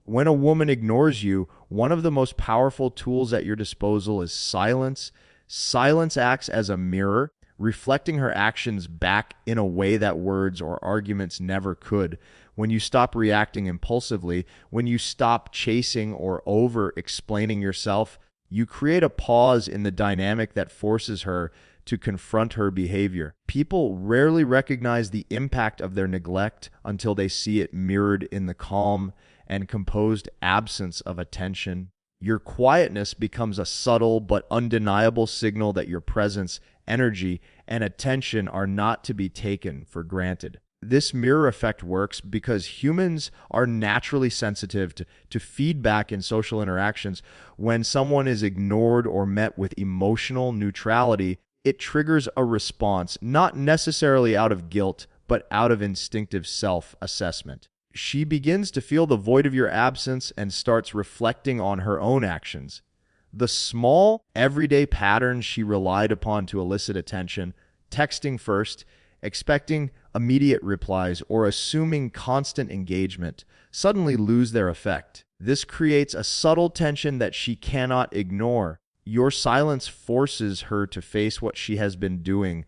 When a woman ignores you, one of the most powerful tools at your disposal is silence. Silence acts as a mirror, reflecting her actions back in a way that words or arguments never could. When you stop reacting impulsively, when you stop chasing or over explaining yourself, you create a pause in the dynamic that forces her to confront her behavior. People rarely recognize the impact of their neglect until they see it mirrored in the calm and composed absence of attention. Your quietness becomes a subtle but undeniable signal that your presence, energy, and attention are not to be taken for granted. This mirror effect works because humans are naturally sensitive to feedback in social interactions. When someone is ignored or met with emotional neutrality, it triggers a response, not necessarily out of guilt, but out of instinctive self-assessment. She begins to feel the void of your absence and starts reflecting on her own actions. The small, everyday patterns she relied upon to elicit attention, texting first, expecting immediate replies, or assuming constant engagement, suddenly lose their effect. This creates a subtle tension that she cannot ignore. Your silence forces her to face what she has been doing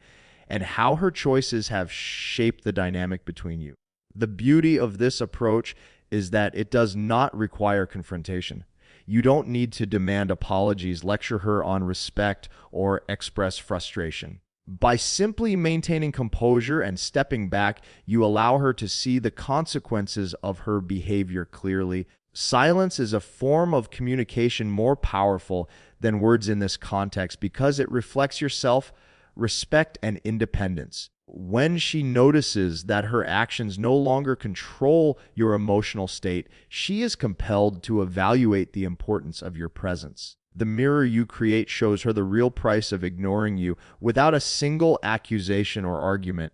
and how her choices have shaped the dynamic between you. The beauty of this approach is that it does not require confrontation. You don't need to demand apologies, lecture her on respect, or express frustration. By simply maintaining composure and stepping back, you allow her to see the consequences of her behavior clearly. Silence is a form of communication more powerful than words in this context because it reflects your self-respect and independence. When she notices that her actions no longer control your emotional state, she is compelled to evaluate the importance of your presence. The mirror you create shows her the real price of ignoring you without a single accusation or argument.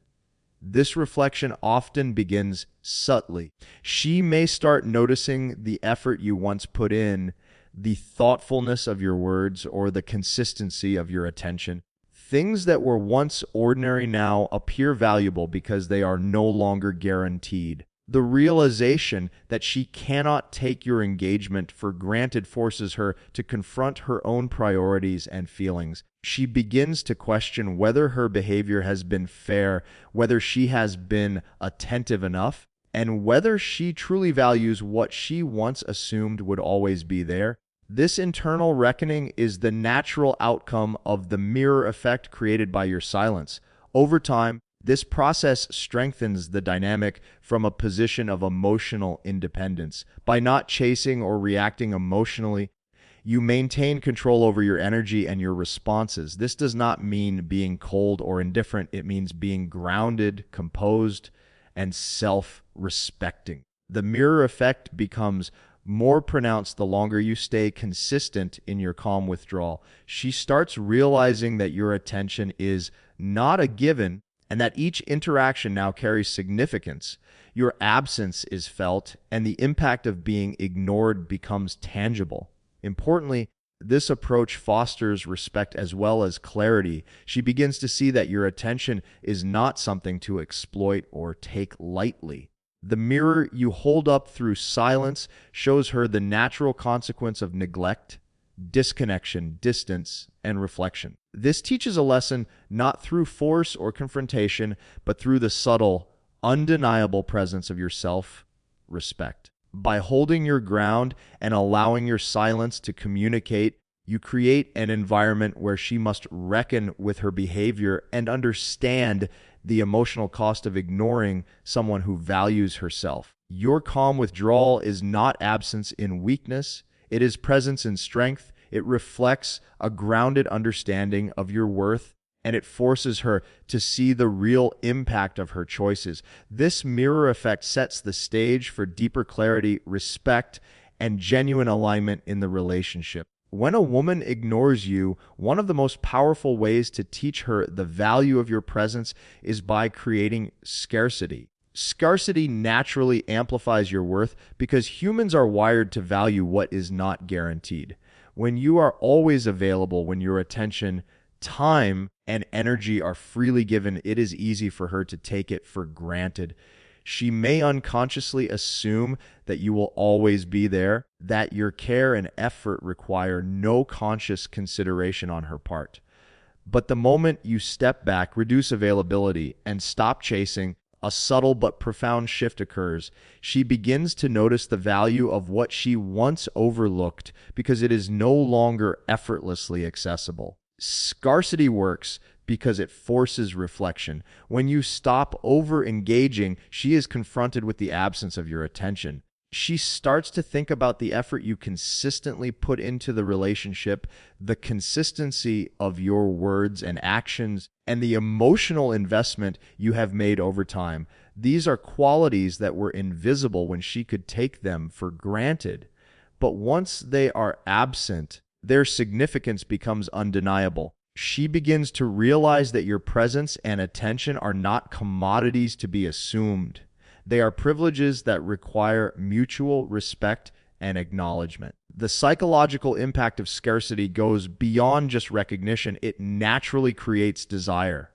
This reflection often begins subtly. She may start noticing the effort you once put in, the thoughtfulness of your words, or the consistency of your attention. Things that were once ordinary now appear valuable because they are no longer guaranteed. The realization that she cannot take your engagement for granted forces her to confront her own priorities and feelings. She begins to question whether her behavior has been fair, whether she has been attentive enough, and whether she truly values what she once assumed would always be there. This internal reckoning is the natural outcome of the mirror effect created by your silence. Over time, this process strengthens the dynamic from a position of emotional independence. By not chasing or reacting emotionally, you maintain control over your energy and your responses. This does not mean being cold or indifferent. It means being grounded, composed, and self-respecting. The mirror effect becomes more pronounced the longer you stay consistent in your calm withdrawal. She starts realizing that your attention is not a given and that each interaction now carries significance. Your absence is felt, and the impact of being ignored becomes tangible. Importantly, this approach fosters respect as well as clarity. She begins to see that your attention is not something to exploit or take lightly. The mirror you hold up through silence shows her the natural consequence of neglect, disconnection, distance, and reflection. This teaches a lesson not through force or confrontation, but through the subtle, undeniable presence of your self-respect. By holding your ground and allowing your silence to communicate, you create an environment where she must reckon with her behavior and understand the emotional cost of ignoring someone who values herself. Your calm withdrawal is not absence in weakness. It is presence in strength. It reflects a grounded understanding of your worth, and it forces her to see the real impact of her choices. This mirror effect sets the stage for deeper clarity, respect, and genuine alignment in the relationship. When a woman ignores you, one of the most powerful ways to teach her the value of your presence is by creating scarcity. Scarcity naturally amplifies your worth because humans are wired to value what is not guaranteed. When you are always available, when your attention, time, and energy are freely given, it is easy for her to take it for granted. She may unconsciously assume that you will always be there, that your care and effort require no conscious consideration on her part. But the moment you step back, reduce availability, and stop chasing, a subtle but profound shift occurs. She begins to notice the value of what she once overlooked because it is no longer effortlessly accessible. Scarcity works because it forces reflection. When you stop over-engaging, she is confronted with the absence of your attention. She starts to think about the effort you consistently put into the relationship, the consistency of your words and actions, and the emotional investment you have made over time. These are qualities that were invisible when she could take them for granted. But once they are absent, their significance becomes undeniable. She begins to realize that your presence and attention are not commodities to be assumed. They are privileges that require mutual respect and acknowledgement. The psychological impact of scarcity goes beyond just recognition. It naturally creates desire.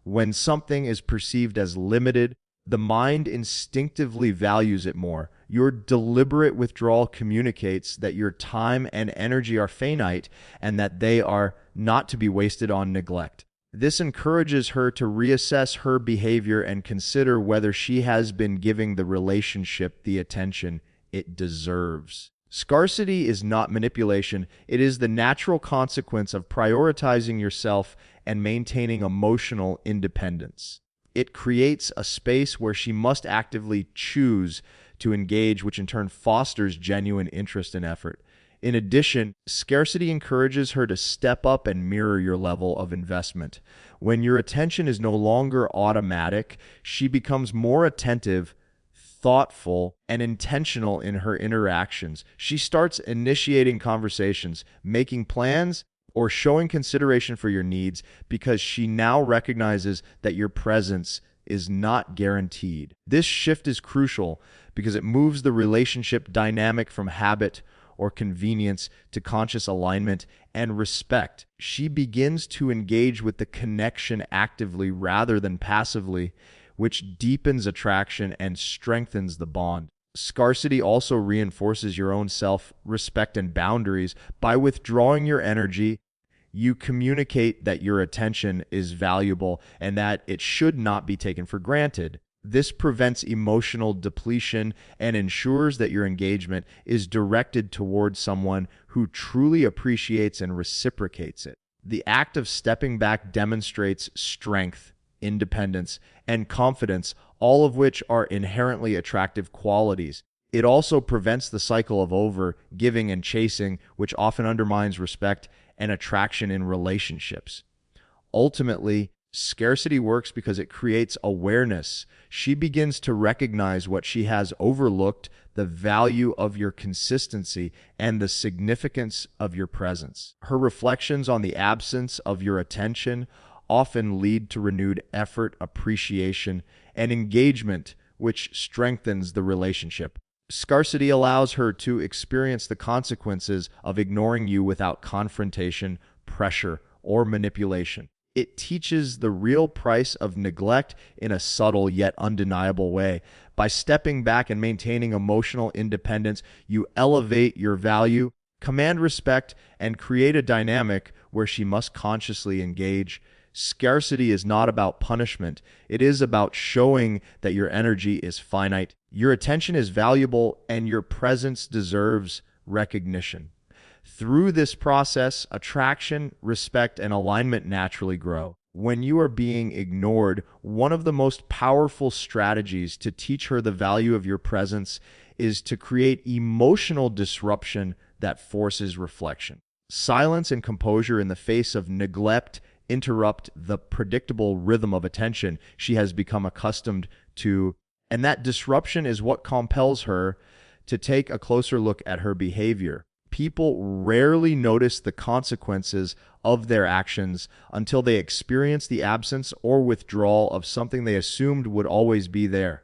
When something is perceived as limited, the mind instinctively values it more. Your deliberate withdrawal communicates that your time and energy are finite and that they are not to be wasted on neglect. This encourages her to reassess her behavior and consider whether she has been giving the relationship the attention it deserves. Scarcity is not manipulation. It is the natural consequence of prioritizing yourself and maintaining emotional independence. It creates a space where she must actively choose to engage, which in turn fosters genuine interest and effort. In addition, scarcity encourages her to step up and mirror your level of investment. When your attention is no longer automatic, she becomes more attentive, thoughtful, and intentional in her interactions. She starts initiating conversations, making plans, or showing consideration for your needs because she now recognizes that your presence is not guaranteed. This shift is crucial because it moves the relationship dynamic from habit or convenience to conscious alignment and respect. She begins to engage with the connection actively rather than passively, which deepens attraction and strengthens the bond. Scarcity also reinforces your own self-respect and boundaries. By withdrawing your energy, you communicate that your attention is valuable and that it should not be taken for granted. This prevents emotional depletion and ensures that your engagement is directed towards someone who truly appreciates and reciprocates it. The act of stepping back demonstrates strength, independence, and confidence, all of which are inherently attractive qualities. It also prevents the cycle of over-giving and chasing, which often undermines respect and attraction in relationships. Ultimately, scarcity works because it creates awareness. She begins to recognize what she has overlooked, the value of your consistency, and the significance of your presence. Her reflections on the absence of your attention often lead to renewed effort, appreciation, and engagement, which strengthens the relationship. Scarcity allows her to experience the consequences of ignoring you without confrontation, pressure, or manipulation. It teaches the real price of neglect in a subtle yet undeniable way. By stepping back and maintaining emotional independence, you elevate your value, command respect, and create a dynamic where she must consciously engage. Scarcity is not about punishment. It is about showing that your energy is finite, your attention is valuable, and your presence deserves recognition. Through this process, attraction, respect, and alignment naturally grow. When you are being ignored, one of the most powerful strategies to teach her the value of your presence is to create emotional disruption that forces reflection. Silence and composure in the face of neglect interrupt the predictable rhythm of attention she has become accustomed to, and that disruption is what compels her to take a closer look at her behavior. People rarely notice the consequences of their actions until they experience the absence or withdrawal of something they assumed would always be there.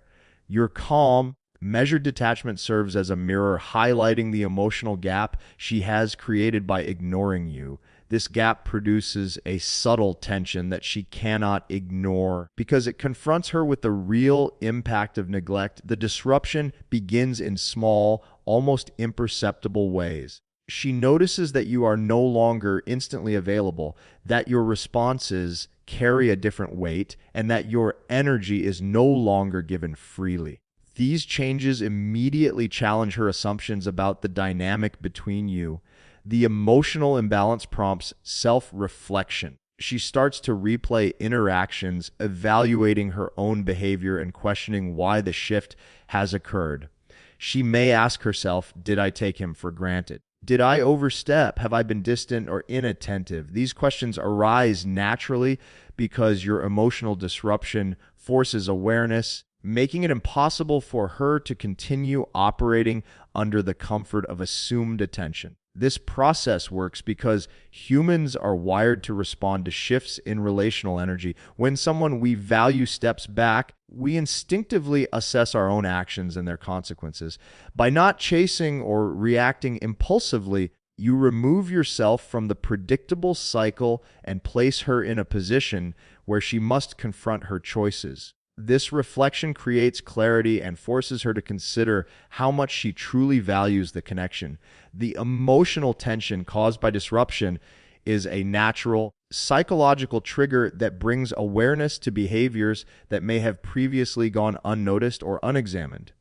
Your calm, measured detachment serves as a mirror, highlighting the emotional gap she has created by ignoring you. This gap produces a subtle tension that she cannot ignore because it confronts her with the real impact of neglect. The disruption begins in small, almost imperceptible ways. She notices that you are no longer instantly available, that your responses carry a different weight, and that your energy is no longer given freely. These changes immediately challenge her assumptions about the dynamic between you. The emotional imbalance prompts self-reflection. She starts to replay interactions, evaluating her own behavior and questioning why the shift has occurred. She may ask herself, did I take him for granted? Did I overstep? Have I been distant or inattentive? These questions arise naturally because your emotional disruption forces awareness, making it impossible for her to continue operating under the comfort of assumed attention. This process works because humans are wired to respond to shifts in relational energy. When someone we value steps back, we instinctively assess our own actions and their consequences. By not chasing or reacting impulsively, you remove yourself from the predictable cycle and place her in a position where she must confront her choices. This reflection creates clarity and forces her to consider how much she truly values the connection. The emotional tension caused by disruption is a natural psychological trigger that brings awareness to behaviors that may have previously gone unnoticed or unexamined.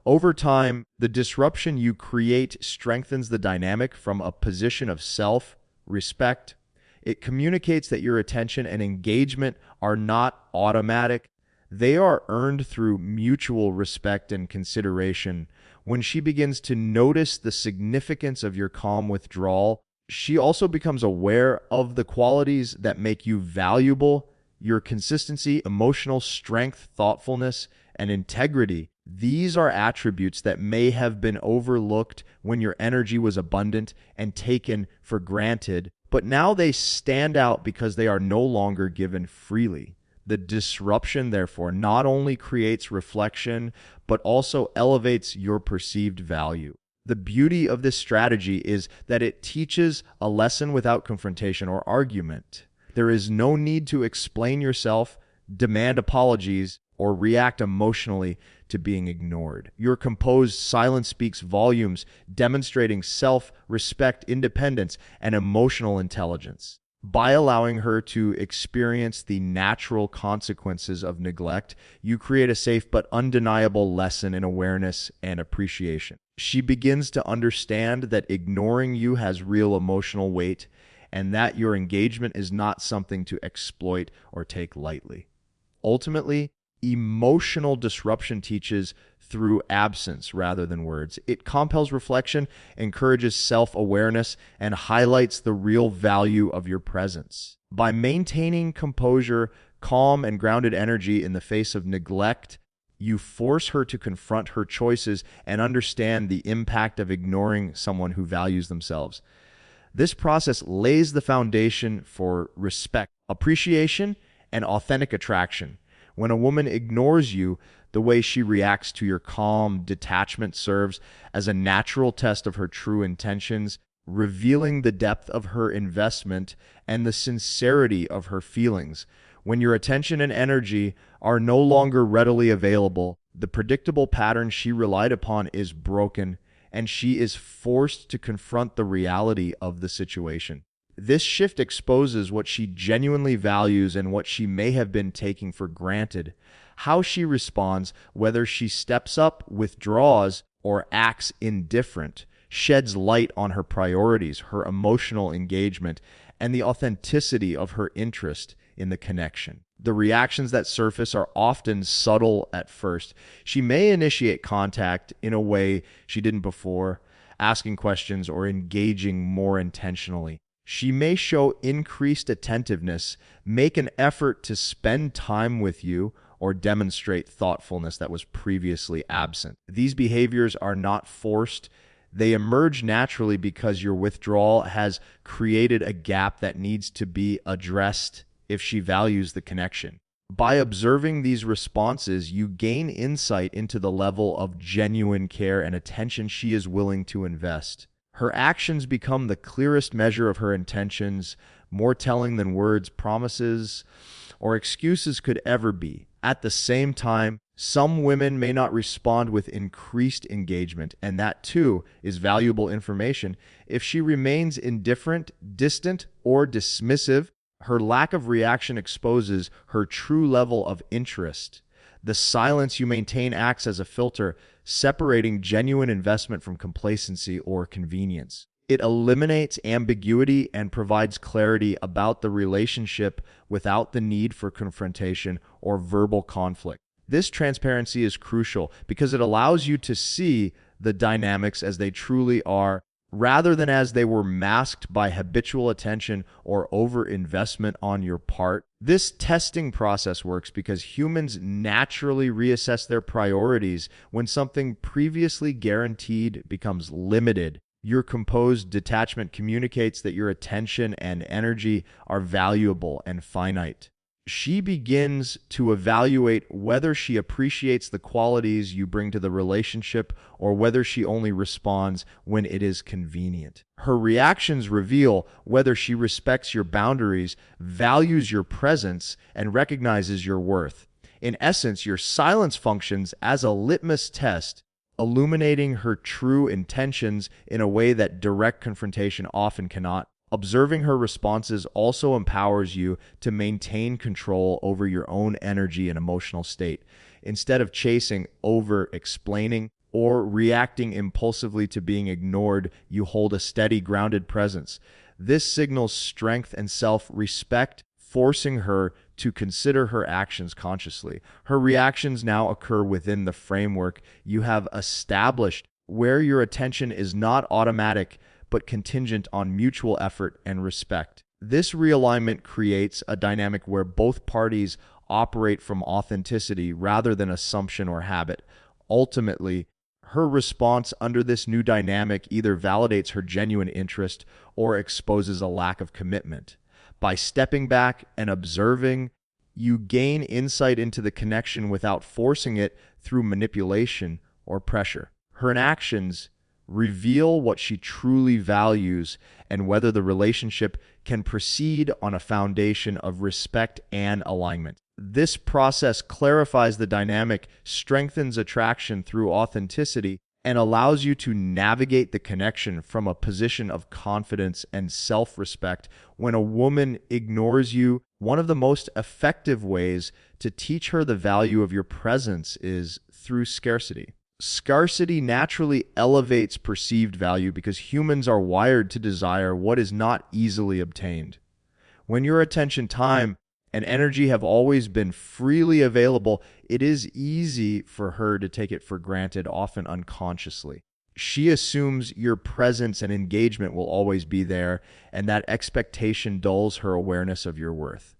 Over time, the disruption you create strengthens the dynamic from a position of self-respect. It communicates that your attention and engagement are not automatic. They are earned through mutual respect and consideration. When she begins to notice the significance of your calm withdrawal, she also becomes aware of the qualities that make you valuable, your consistency, emotional strength, thoughtfulness, and integrity. These are attributes that may have been overlooked when your energy was abundant and taken for granted, but now they stand out because they are no longer given freely. The disruption, therefore, not only creates reflection, but also elevates your perceived value. The beauty of this strategy is that it teaches a lesson without confrontation or argument. There is no need to explain yourself, demand apologies, or react emotionally to being ignored. Your composed silence speaks volumes, demonstrating self-respect, independence, and emotional intelligence. By allowing her to experience the natural consequences of neglect, you create a safe but undeniable lesson in awareness and appreciation. She begins to understand that ignoring you has real emotional weight and that your engagement is not something to exploit or take lightly. Ultimately, emotional disruption teaches through absence rather than words. It compels reflection, encourages self-awareness, and highlights the real value of your presence. By maintaining composure, calm, and grounded energy in the face of neglect, you force her to confront her choices and understand the impact of ignoring someone who values themselves. This process lays the foundation for respect, appreciation, and authentic attraction. When a woman ignores you, the way she reacts to your calm detachment serves as a natural test of her true intentions, revealing the depth of her investment and the sincerity of her feelings. When your attention and energy are no longer readily available, the predictable pattern she relied upon is broken, and she is forced to confront the reality of the situation. This shift exposes what she genuinely values and what she may have been taking for granted. How she responds, whether she steps up, withdraws, or acts indifferent, sheds light on her priorities, her emotional engagement, and the authenticity of her interest in the connection. The reactions that surface are often subtle at first. She may initiate contact in a way she didn't before, asking questions or engaging more intentionally. She may show increased attentiveness, make an effort to spend time with you, or demonstrate thoughtfulness that was previously absent. These behaviors are not forced. They emerge naturally because your withdrawal has created a gap that needs to be addressed if she values the connection. By observing these responses, you gain insight into the level of genuine care and attention she is willing to invest. Her actions become the clearest measure of her intentions, more telling than words, promises, or excuses could ever be. At the same time, some women may not respond with increased engagement, and that too is valuable information. If she remains indifferent, distant, or dismissive, her lack of reaction exposes her true level of interest. The silence you maintain acts as a filter, separating genuine investment from complacency or convenience. It eliminates ambiguity and provides clarity about the relationship without the need for confrontation or verbal conflict. This transparency is crucial because it allows you to see the dynamics as they truly are, rather than as they were masked by habitual attention or overinvestment on your part. This testing process works because humans naturally reassess their priorities when something previously guaranteed becomes limited. Your composed detachment communicates that your attention and energy are valuable and finite. She begins to evaluate whether she appreciates the qualities you bring to the relationship or whether she only responds when it is convenient. Her reactions reveal whether she respects your boundaries, values your presence, and recognizes your worth. In essence, your silence functions as a litmus test, illuminating her true intentions in a way that direct confrontation often cannot. Observing her responses also empowers you to maintain control over your own energy and emotional state. Instead of chasing, over-explaining, or reacting impulsively to being ignored, you hold a steady, grounded presence. This signals strength and self-respect, forcing her to consider her actions consciously. Her reactions now occur within the framework you have established, where your attention is not automatic but contingent on mutual effort and respect. This realignment creates a dynamic where both parties operate from authenticity rather than assumption or habit. Ultimately, her response under this new dynamic either validates her genuine interest or exposes a lack of commitment. By stepping back and observing, you gain insight into the connection without forcing it through manipulation or pressure. Her actions reveal what she truly values and whether the relationship can proceed on a foundation of respect and alignment. This process clarifies the dynamic, strengthens attraction through authenticity, and allows you to navigate the connection from a position of confidence and self-respect. When a woman ignores you, one of the most effective ways to teach her the value of your presence is through scarcity. Scarcity naturally elevates perceived value because humans are wired to desire what is not easily obtained. When your attention, time, and energy have always been freely available, it is easy for her to take it for granted, often unconsciously. She assumes your presence and engagement will always be there, and that expectation dulls her awareness of your worth.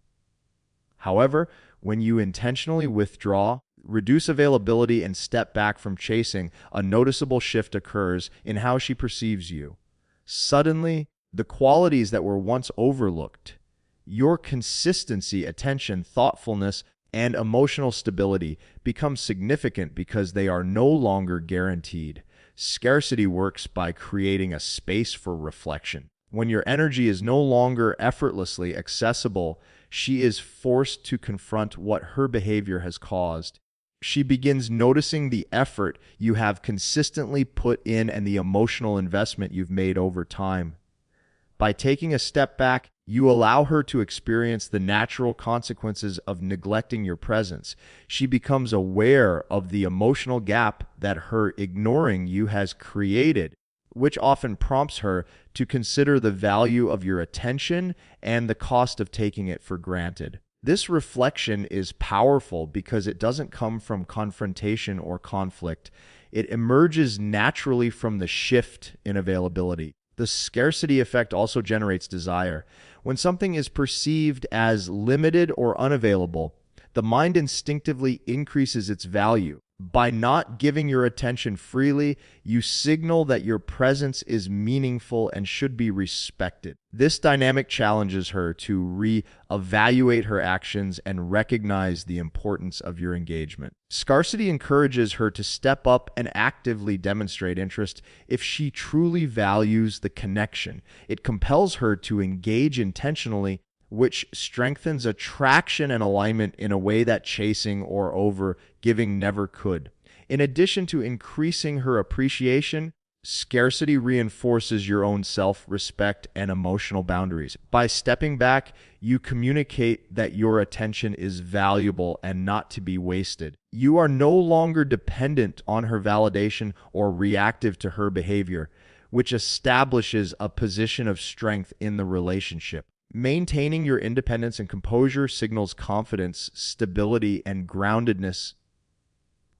However, when you intentionally withdraw, reduce availability, and step back from chasing, a noticeable shift occurs in how she perceives you. Suddenly, the qualities that were once overlooked, your consistency, attention, thoughtfulness, and emotional stability, become significant because they are no longer guaranteed. Scarcity works by creating a space for reflection. When your energy is no longer effortlessly accessible, she is forced to confront what her behavior has caused. She begins noticing the effort you have consistently put in and the emotional investment you've made over time. By taking a step back, you allow her to experience the natural consequences of neglecting your presence. She becomes aware of the emotional gap that her ignoring you has created, which often prompts her to consider the value of your attention and the cost of taking it for granted. This reflection is powerful because it doesn't come from confrontation or conflict. It emerges naturally from the shift in availability. The scarcity effect also generates desire. When something is perceived as limited or unavailable, the mind instinctively increases its value. By not giving your attention freely, you signal that your presence is meaningful and should be respected. This dynamic challenges her to re-evaluate her actions and recognize the importance of your engagement. Scarcity encourages her to step up and actively demonstrate interest if she truly values the connection. It compels her to engage intentionally, which strengthens attraction and alignment in a way that chasing or over-giving never could. In addition to increasing her appreciation, scarcity reinforces your own self-respect and emotional boundaries. By stepping back, you communicate that your attention is valuable and not to be wasted. You are no longer dependent on her validation or reactive to her behavior, which establishes a position of strength in the relationship. Maintaining your independence and composure signals confidence, stability, and groundedness,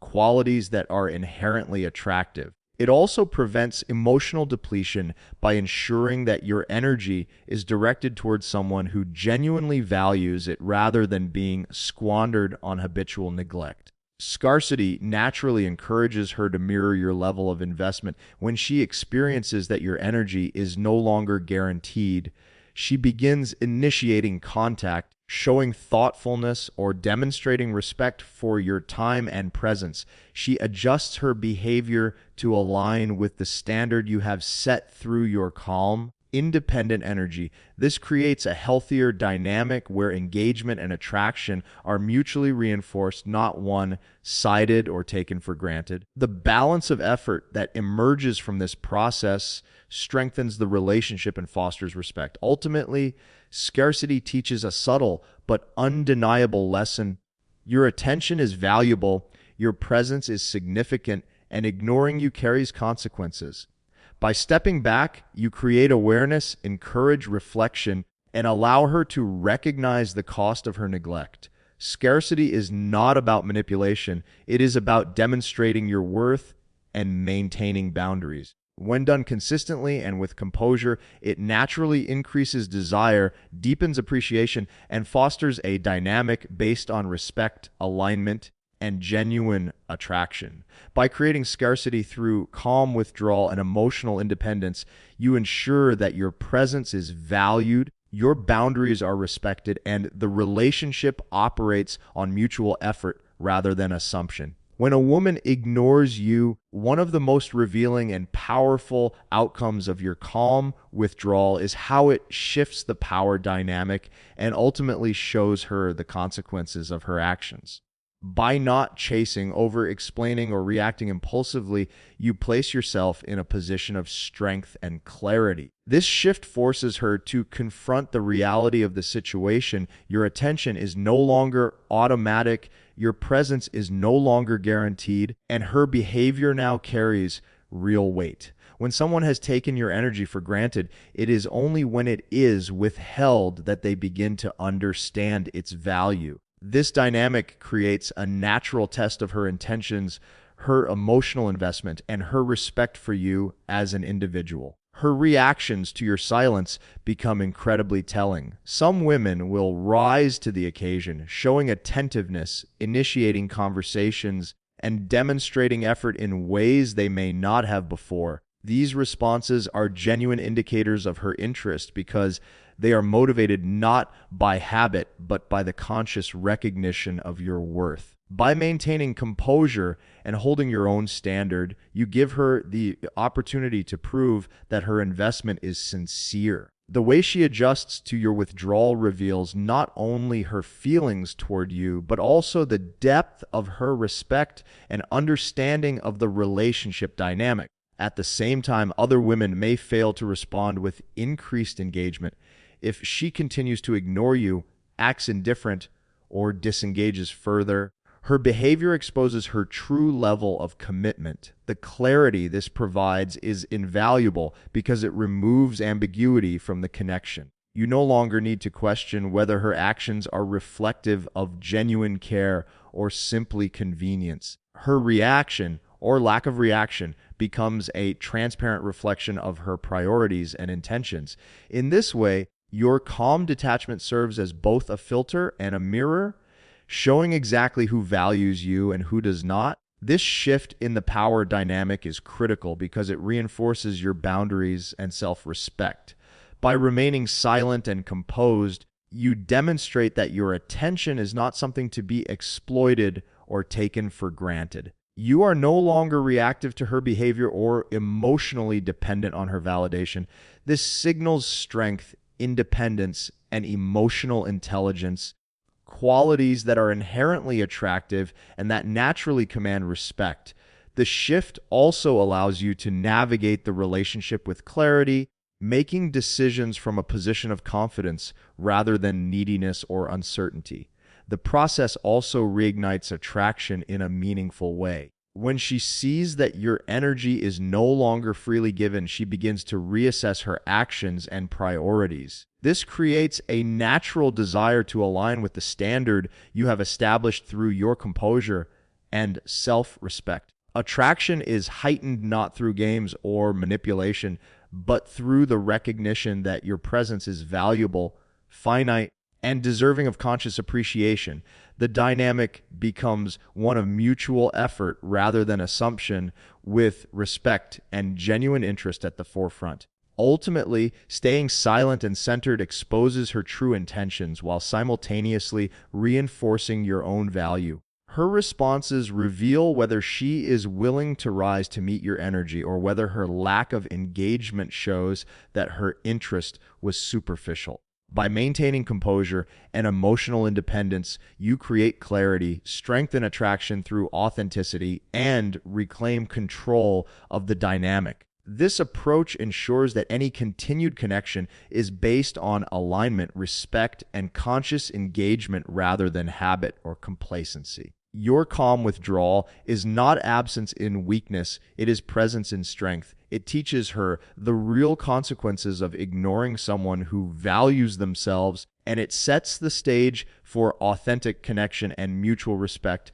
qualities that are inherently attractive. It also prevents emotional depletion by ensuring that your energy is directed towards someone who genuinely values it rather than being squandered on habitual neglect. Scarcity naturally encourages her to mirror your level of investment. When she experiences that your energy is no longer guaranteed, she begins initiating contact, showing thoughtfulness, or demonstrating respect for your time and presence. She adjusts her behavior to align with the standard you have set through your calm, independent energy. This creates a healthier dynamic where engagement and attraction are mutually reinforced, not one-sided or taken for granted. The balance of effort that emerges from this process strengthens the relationship and fosters respect. Ultimately, scarcity teaches a subtle but undeniable lesson. Your attention is valuable, your presence is significant, and ignoring you carries consequences. By stepping back, you create awareness, encourage reflection, and allow her to recognize the cost of her neglect. Scarcity is not about manipulation. It is about demonstrating your worth and maintaining boundaries. When done consistently and with composure, it naturally increases desire, deepens appreciation, and fosters a dynamic based on respect, alignment, and genuine attraction. By creating scarcity through calm withdrawal and emotional independence, you ensure that your presence is valued, your boundaries are respected, and the relationship operates on mutual effort rather than assumption. When a woman ignores you, one of the most revealing and powerful outcomes of your calm withdrawal is how it shifts the power dynamic and ultimately shows her the consequences of her actions. By not chasing, over-explaining, or reacting impulsively, you place yourself in a position of strength and clarity. This shift forces her to confront the reality of the situation. Your attention is no longer automatic, your presence is no longer guaranteed, and her behavior now carries real weight. When someone has taken your energy for granted, it is only when it is withheld that they begin to understand its value. This dynamic creates a natural test of her intentions, her emotional investment, and her respect for you as an individual. Her reactions to your silence become incredibly telling. Some women will rise to the occasion, showing attentiveness, initiating conversations, and demonstrating effort in ways they may not have before. These responses are genuine indicators of her interest because they are motivated not by habit, but by the conscious recognition of your worth. By maintaining composure and holding your own standard, you give her the opportunity to prove that her investment is sincere. The way she adjusts to your withdrawal reveals not only her feelings toward you, but also the depth of her respect and understanding of the relationship dynamic. At the same time, other women may fail to respond with increased engagement. If she continues to ignore you, acts indifferent, or disengages further, her behavior exposes her true level of commitment. The clarity this provides is invaluable because it removes ambiguity from the connection. You no longer need to question whether her actions are reflective of genuine care or simply convenience. Her reaction, or lack of reaction, becomes a transparent reflection of her priorities and intentions. In this way, your calm detachment serves as both a filter and a mirror, showing exactly who values you and who does not. This shift in the power dynamic is critical because it reinforces your boundaries and self-respect. By remaining silent and composed, you demonstrate that your attention is not something to be exploited or taken for granted. You are no longer reactive to her behavior or emotionally dependent on her validation. This signals strength, independence, and emotional intelligence, qualities that are inherently attractive and that naturally command respect. The shift also allows you to navigate the relationship with clarity, making decisions from a position of confidence rather than neediness or uncertainty. The process also reignites attraction in a meaningful way. When she sees that your energy is no longer freely given, she begins to reassess her actions and priorities. This creates a natural desire to align with the standard you have established through your composure and self-respect. Attraction is heightened not through games or manipulation, but through the recognition that your presence is valuable, finite, and deserving of conscious appreciation. The dynamic becomes one of mutual effort rather than assumption, with respect and genuine interest at the forefront. Ultimately, staying silent and centered exposes her true intentions while simultaneously reinforcing your own value. Her responses reveal whether she is willing to rise to meet your energy or whether her lack of engagement shows that her interest was superficial. By maintaining composure and emotional independence, you create clarity, strengthen attraction through authenticity, and reclaim control of the dynamic. This approach ensures that any continued connection is based on alignment, respect, and conscious engagement rather than habit or complacency. Your calm withdrawal is not absence in weakness, it is presence in strength. It teaches her the real consequences of ignoring someone who values themselves, and it sets the stage for authentic connection and mutual respect.